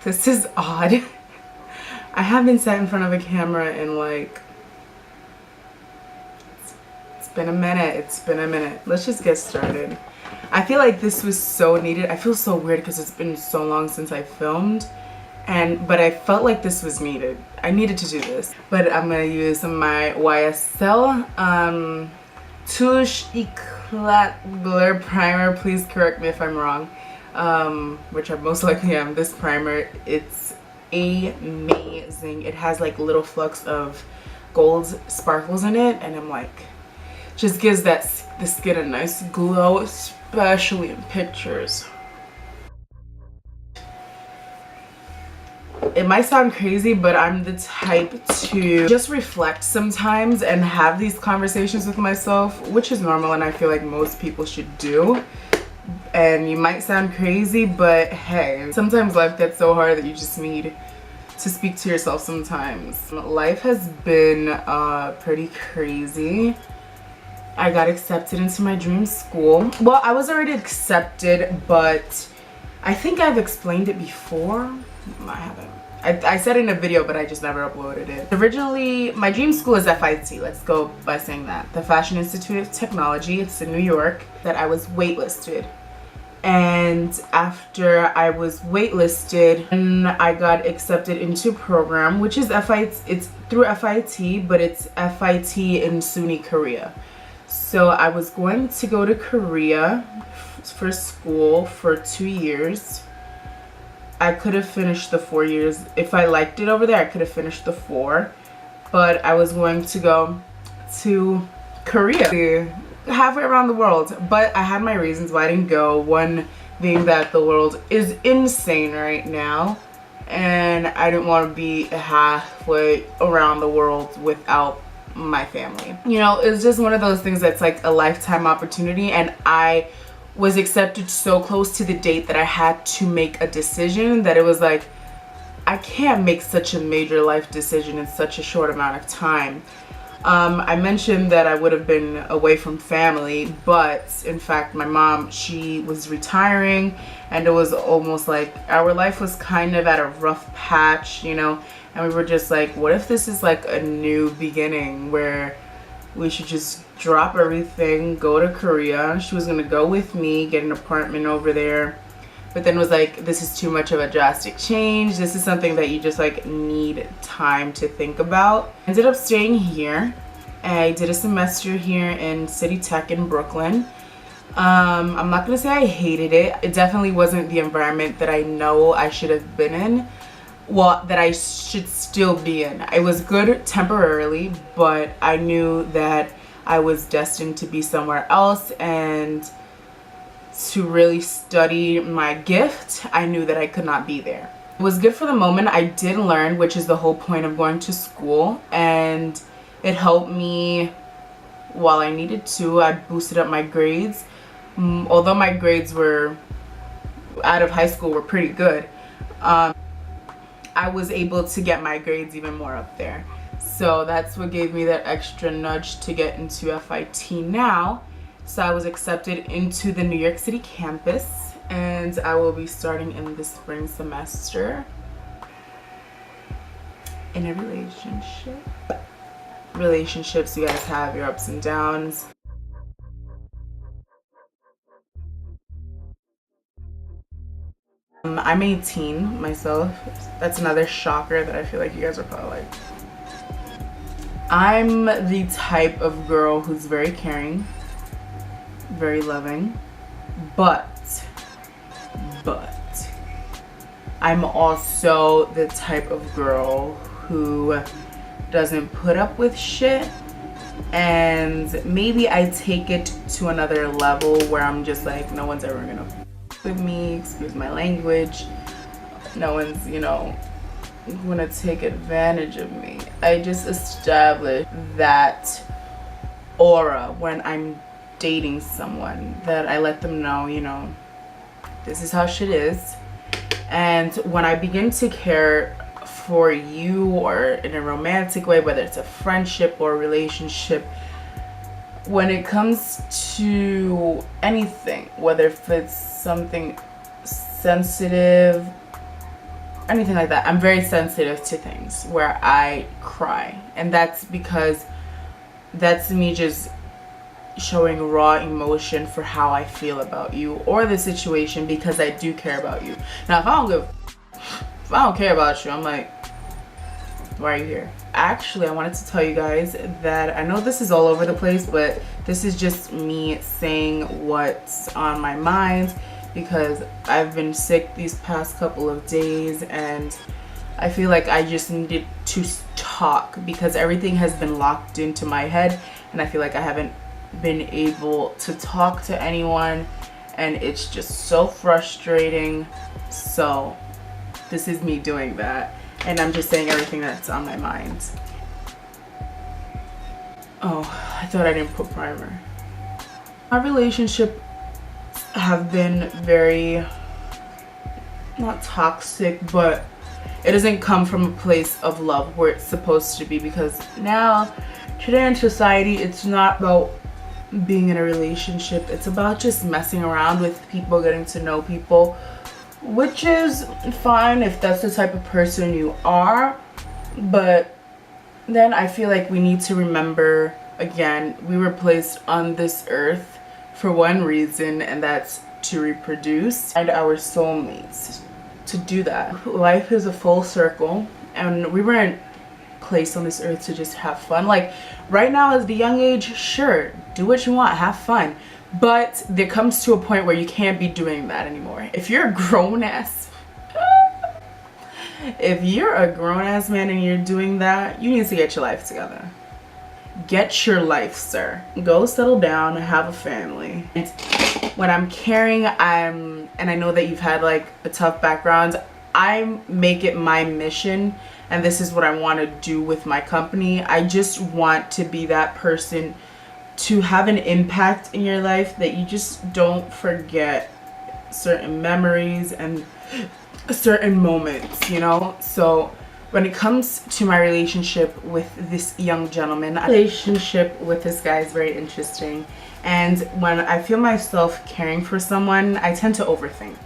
This is odd. I haven't sat in front of a camera in like, it's been a minute. It's been a minute. Let's just get started. I feel like this was so needed. I feel so weird because it's been so long since I filmed, but I felt like this was needed. I needed to do this. But I'm gonna use my YSL Touche Éclat Blur Primer. Please correct me if I'm wrong, which I most likely am. This primer, it's amazing. It has like little flecks of gold sparkles in it, and I'm like, just gives the skin a nice glow, especially in pictures. It might sound crazy, but I'm the type to just reflect sometimes and have these conversations with myself, which is normal and I feel like most people should do. And you might sound crazy, but hey, sometimes life gets so hard that you just need to speak to yourself sometimes. Life has been pretty crazy. I got accepted into my dream school. Well, I was already accepted, but I think I've explained it before. I haven't. I said it in a video, but I just never uploaded it. Originally, my dream school is FIT. Let's go by saying that. The Fashion Institute of Technology. It's in New York. That I was waitlisted. And after I was waitlisted, and I got accepted into a program, which is FIT. It's through FIT, but it's FIT in SUNY, Korea. So I was going to go to Korea for school for 2 years. I could have finished the 4 years. If I liked it over there, I could have finished the 4. But I was going to go to Korea, halfway around the world. But I had my reasons why I didn't go. One being that the world is insane right now. And I didn't want to be halfway around the world without my family. You know, it's just one of those things that's like a lifetime opportunity, and I was accepted so close to the date that I had to make a decision that it was like, I can't make such a major life decision in such a short amount of time. I mentioned that I would have been away from family, but in fact my mom, she was retiring, and it was almost like our life was kind of at a rough patch, you know, and we were just like, what if this is like a new beginning where we should just drop everything, go to Korea. She was gonna go with me, get an apartment over there, but then was like, this is too much of a drastic change. This is something that you just like need time to think about. Ended up staying here. I did a semester here in City Tech in Brooklyn. I'm not gonna say I hated it. It definitely wasn't the environment that I know I should have been in. Well, that I should still be in. It was good temporarily, but I knew that I was destined to be somewhere else, and to really study my gift, I knew that I could not be there. It was good for the moment. I did learn, which is the whole point of going to school, and it helped me while I needed to. I boosted up my grades. Although my grades were out of high school were pretty good, I was able to get my grades even more up there. So that's what gave me that extra nudge to get into FIT now. So I was accepted into the New York City campus, and I will be starting in the spring semester in a relationship. Relationships, you guys have your ups and downs. I'm 18 myself. That's another shocker that I feel like you guys are probably like. I'm the type of girl who's very caring, very loving, but I'm also the type of girl who doesn't put up with shit, and maybe I take it to another level where I'm just like, no one's ever gonna with me, excuse my language, no one's, you know, gonna take advantage of me. I just establish that aura when I'm dating someone, that I let them know, you know, this is how shit is. And when I begin to care for you, or in a romantic way, whether it's a friendship or a relationship, when it comes to anything, whether if it's something sensitive anything like that. I'm very sensitive to things where I cry, and that's because that's me just showing raw emotion for how I feel about you or the situation, because I do care about you. Now if I don't care about you, I'm like, why are you here? Actually, I wanted to tell you guys that I know this is all over the place, but this is just me saying what's on my mind, because I've been sick these past couple of days and I feel like I just needed to talk, because everything has been locked into my head and I feel like I haven't been able to talk to anyone, and it's just so frustrating. So this is me doing that, and I'm just saying everything that's on my mind. Oh, I thought I didn't put primer. Our relationship have been very, not toxic, but it doesn't come from a place of love where it's supposed to be, because now today in society it's not about being in a relationship, it's about just messing around with people, getting to know people, which is fine if that's the type of person you are. But then I feel like we need to remember, again, we were placed on this earth for one reason, and that's to reproduce, and our soulmates to do that. Life is a full circle, and we weren't placed on this earth to just have fun. Like right now as the young age, sure, do what you want, have fun, but there comes to a point where you can't be doing that anymore. If you're a grown-ass if you're a grown-ass man and you're doing that, you need to get your life together. Get your life, sir. Go settle down and have a family. And when I'm caring, and I know that you've had like a tough background, I make it my mission, and this is what I want to do with my company. I just want to be that person to have an impact in your life, that you just don't forget certain memories and certain moments, you know? So when it comes to my relationship with this young gentleman, relationship with this guy is very interesting. And when I feel myself caring for someone, I tend to overthink.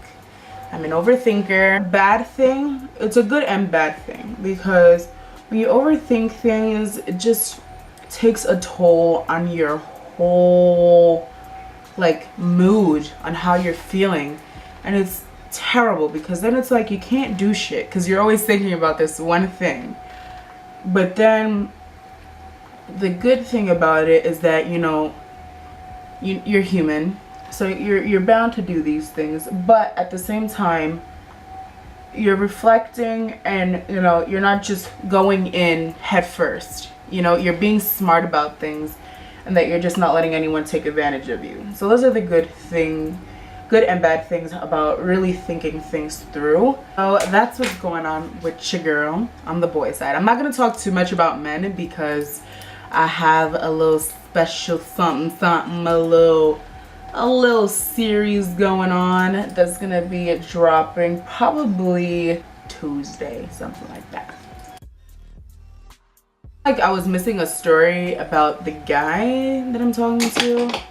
I'm an overthinker. Bad thing, it's a good and bad thing, because when you overthink things, it just takes a toll on your whole like mood, on how you're feeling, and it's terrible, because then it's like you can't do shit because you're always thinking about this one thing. But then the good thing about it is that, you know, you're human, so you're bound to do these things, but at the same time you're reflecting, and you know, you're not just going in head first. You know, you're being smart about things, and that you're just not letting anyone take advantage of you. So those are the good and bad things about really thinking things through. So that's what's going on with your girl on the boy side. I'm not going to talk too much about men, because I have a little special something, a little series going on that's going to be dropping probably Tuesday, something like that. Like I was missing a story about the guy that I'm talking to.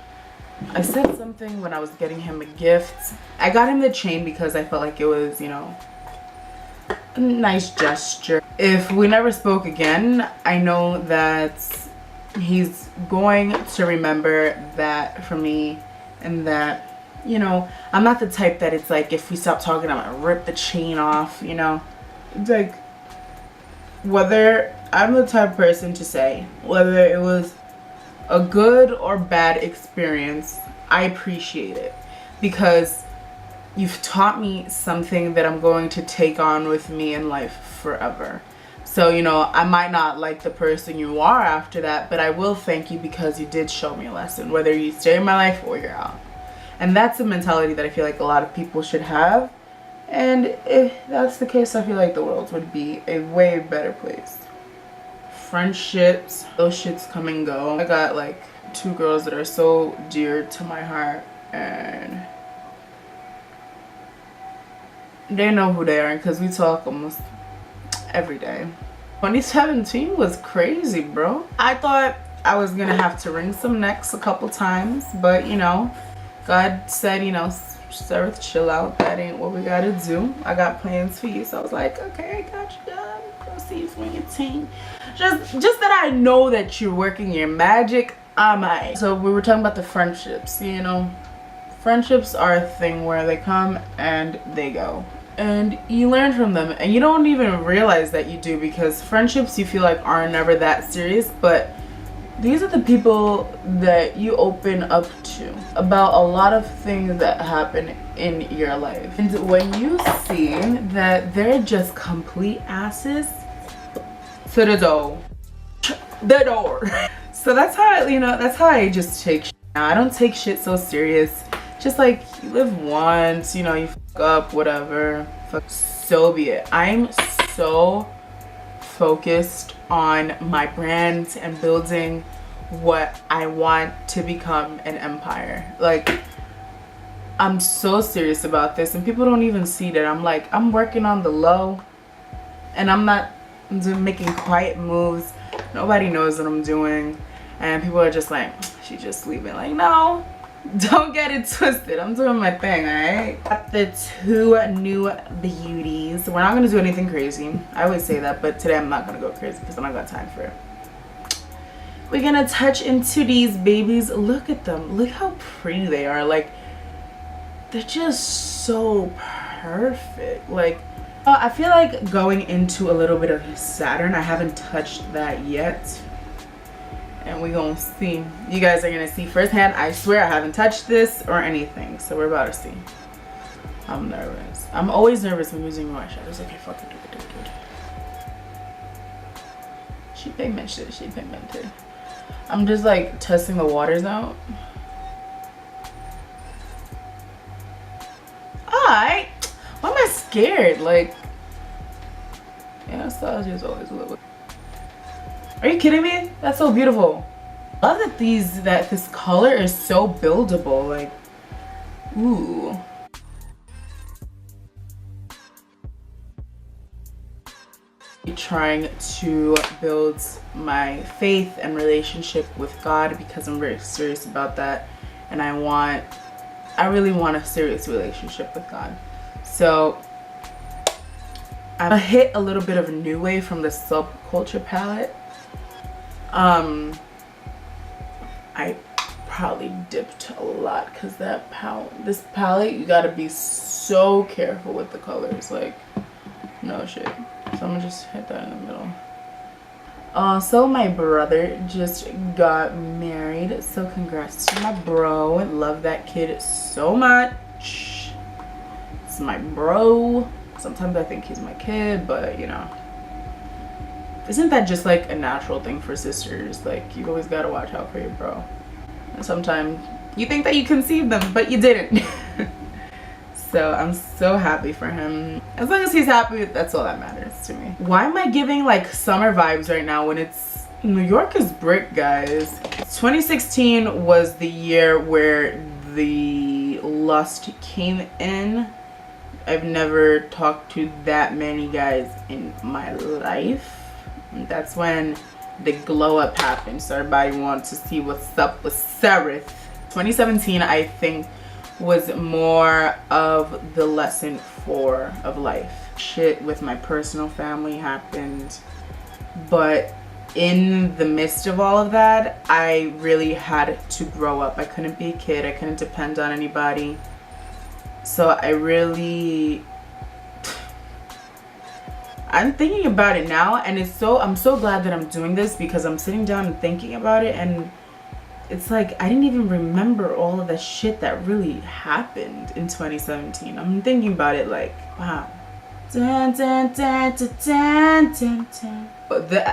I said something when I was getting him a gift. I got him the chain because I felt like it was, you know, a nice gesture. If we never spoke again, I know that he's going to remember that for me, and that, you know, I'm not the type that it's like if we stop talking I'm gonna rip the chain off, you know. It's like, whether I'm the type of person to say whether it was a good or bad experience, I appreciate it, because you've taught me something that I'm going to take on with me in life forever. So, you know, I might not like the person you are after that, but I will thank you because you did show me a lesson, whether you stay in my life or you're out. And that's a mentality that I feel like a lot of people should have. And if that's the case, I feel like the world would be a way better place. Friendships, those shits come and go. I got like 2 girls that are so dear to my heart, and they know who they are because we talk almost every day. 2017 was crazy, bro. I thought I was gonna have to wring some necks a couple times, but you know, God said, you know, Serith, chill out. That ain't what we gotta do. I got plans for you. So I was like, okay, I got you done. Go see you for your team. Just that I know that you're working your magic. I might. So we were talking about the friendships, you know. Friendships are a thing where they come and they go. And you learn from them. And you don't even realize that you do, because friendships you feel like are never that serious. But these are the people that you open up to about a lot of things that happen in your life. And when you see that they're just complete asses, to the door. The door. So that's how, you know, that's how I just take shit now. I don't take shit so serious. Just like, you live once, you know, you fuck up, whatever. Fuck, so be it. I'm so focused on my brand and building what I want to become an empire. Like, I'm so serious about this, and people don't even see that. I'm like, I'm working on the low, and I'm making quiet moves. Nobody knows what I'm doing, and people are just like, she's just leaving. Like, no, don't get it twisted. I'm doing my thing, alright? Got the 2 new beauties. We're not gonna do anything crazy. I always say that, but today I'm not gonna go crazy because I don't got time for it. We're gonna touch into these babies. Look at them. Look how pretty they are. Like, they're just so perfect. Like, I feel like going into a little bit of Saturn. I haven't touched that yet. And we're gonna see. You guys are gonna see firsthand. I swear I haven't touched this or anything. So we're about to see. I'm nervous. I'm always nervous when using my eyeshadows. Okay, fuck it, do it. She pigmented. She pigmented. I'm just like testing the waters out. Alright. Why am I scared? Like, Anastasia is always a little. Are you kidding me? That's so beautiful. I love that this color is so buildable. Like, ooh. Trying to build my faith and relationship with God, because I'm very serious about that, and I really want a serious relationship with God. So I hit a little bit of a new wave from the Subculture palette. I probably dipped a lot because this palette, you gotta be so careful with the colors. Like, no shit. So I'm gonna just hit that in the middle. So my brother just got married, so congrats to my bro. Love that kid so much. It's my bro. Sometimes I think he's my kid, but you know, isn't that just like a natural thing for sisters? Like, you always gotta watch out for your bro. And sometimes you think that you conceived them, but you didn't. So I'm so happy for him. As long as he's happy, that's all that matters to me. Why am I giving like summer vibes right now when it's New York is brick, guys? 2016 was the year where the lust came in. I've never talked to that many guys in my life. And that's when the glow up happened. So everybody wanted to see what's up with Serith. 2017, I think, was more of the lesson of life. Shit with my personal family happened, but in the midst of all of that, I really had to grow up. I couldn't be a kid. I couldn't depend on anybody. So I'm thinking about it now, and I'm so glad that I'm doing this, because I'm sitting down and thinking about it, and it's like I didn't even remember all of the shit that really happened in 2017. I'm thinking about it like, wow. Dun, dun, dun, dun, dun, dun, dun.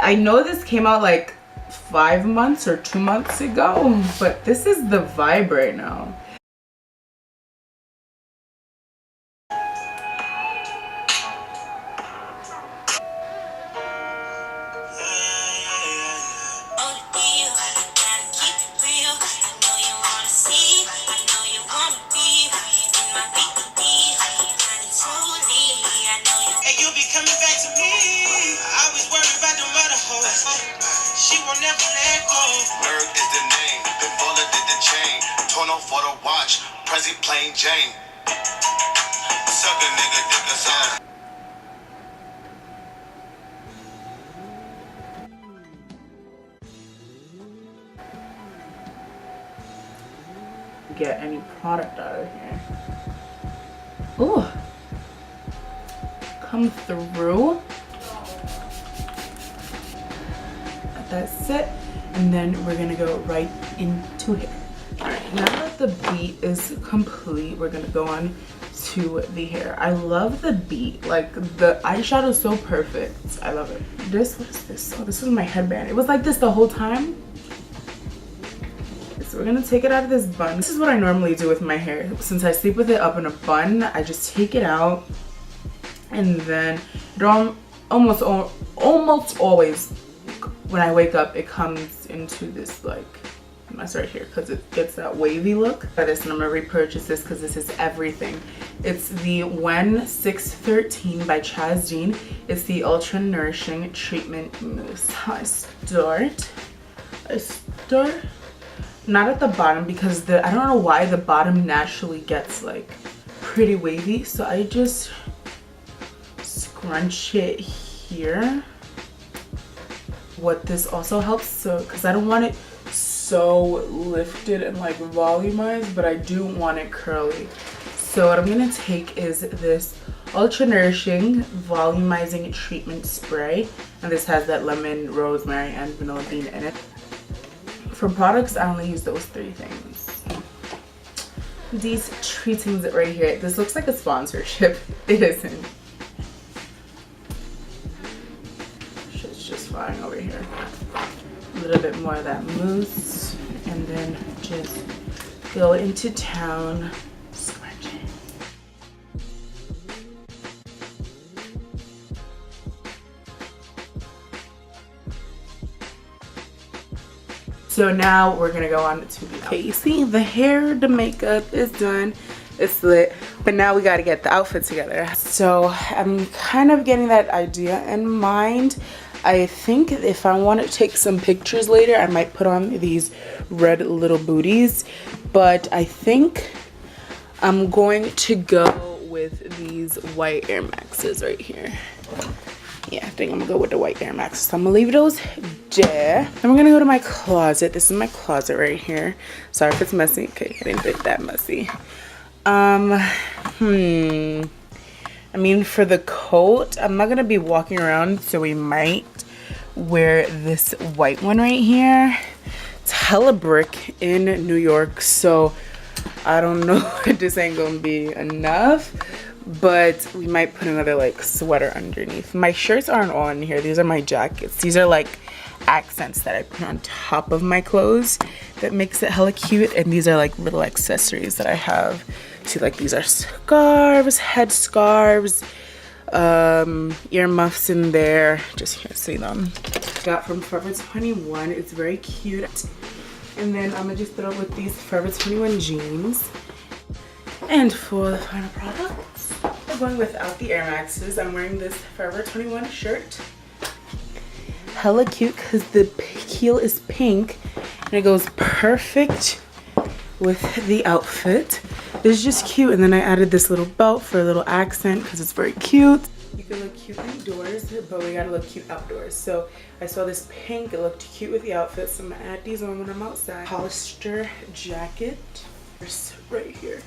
I know this came out like 5 months or 2 months ago, but this is the vibe right now. For the watch, Prezi plain Jane. get any product out of here. Ooh. Come through. That's it. And then we're gonna go right into here. Alright, now that the beat is complete, we're gonna go on to the hair. I love the beat. Like, the eyeshadow is so perfect. I love it. What is this? Oh, this is my headband. It was like this the whole time. So we're gonna take it out of this bun. This is what I normally do with my hair. Since I sleep with it up in a bun, I just take it out, and then almost always when I wake up, it comes into this like mess right here because it gets that wavy look. And I'm gonna repurchase this because this is everything. It's the When 613 by Chaz Dean. It's the Ultra Nourishing Treatment Mousse. I start not at the bottom because I don't know why the bottom naturally gets like pretty wavy, so I just scrunch it here. What this also helps, so because I don't want it so lifted and like volumized, but I do want it curly. So what I'm gonna take is this Ultra Nourishing Volumizing Treatment Spray, and this has that lemon, rosemary, and vanilla bean in it. For products, I only use those 3 things. These 3 things right here. This looks like a sponsorship. It isn't. Shit's just flying over here. A little bit more of that mousse, and then just go into town. Scrunch it. So now we're gonna go on to the outfit. Okay, you see the hair, the makeup is done, it's lit, but now we gotta get the outfit together. So I'm kind of getting that idea in mind. I think if I want to take some pictures later, I might put on these red little booties, but I think I'm going to go with these white Air Maxes right here. Yeah, I think I'm gonna go with the white Air Maxes. So I'm gonna leave those there. Then we're gonna go to my closet. This is my closet right here. Sorry if it's messy. Okay, I didn't think that messy. I mean, for the coat, I'm not gonna be walking around, so we might wear this white one right here. It's hella brick in New York, so I don't know if this ain't gonna be enough, but we might put another like sweater underneath. My shirts aren't on here. These are my jackets. These are like accents that I put on top of my clothes that makes it hella cute, and these are like little accessories that I have. See, like these are scarves, head scarves, earmuffs in there. Just can't see them. Got from Forever 21. It's very cute. And then I'm gonna just throw with these Forever 21 jeans. And for the final products, I'm going without the Air Maxes. I'm wearing this Forever 21 shirt. Hella cute because the heel is pink and it goes perfect with the outfit. It's just cute, and then I added this little belt for a little accent because it's very cute. You can look cute indoors, but we gotta look cute outdoors. So I saw this pink, it looked cute with the outfit, so I'm gonna add these on when I'm outside. Hollister jacket, right here.